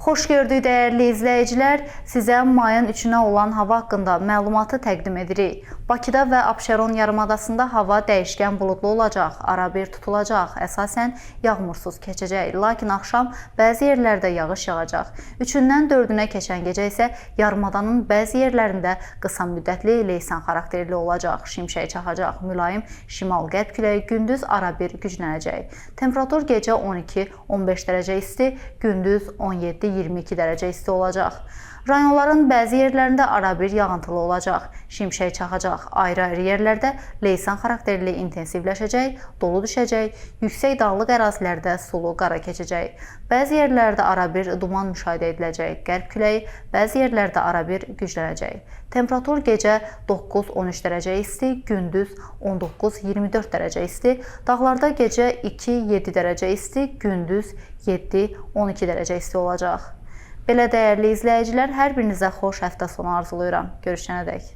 Xoş gördük dəyərli izləyicilər. Sizə mayın 3-nə olan hava haqqında məlumatı təqdim edirik. Bakıda və Abşeron yarımadasında hava dəyişkən buludlu olacaq, arabir tutulacaq, əsasən yağmursuz keçəcək. Lakin axşam bəzi yerlərdə yağış yağacaq. 3-dən 4-ünə keçən gecə isə yarımadanın bəzi yerlərində qısa müddətli leysan xarakterli olacaq, şimşək çaxacaq, mülayim şimal-qərb küləyi gündüz arabir güclənəcək. Temperatur gecə 12-15 dərəcə isti, gündüz 17-22 dərəcə isti olacaq. Rayonların bəzi yerlərində arabir yağıntılı olacaq, şimşək çaxacaq, ayrı-ayrı yerlərdə leysan xarakterli intensivləşəcək, dolu düşəcək, yüksək dağlıq ərazilərdə sulu qara keçəcək. Bəzi yerlərdə arabir duman müşahidə ediləcək, qərb küləyi bəzi yerlərdə arabir güclənəcək. Temperatur gecə 9-13 dərəcə isti, gündüz 19-24 dərəcə isti, dağlarda gecə 2-7 dərəcə isti, gündüz 7-12 dərəcə isti olacaq. Belə dəyərli izləyicilər, hər birinizə xoş həftə sonu arzulayıram. Görüşənədək.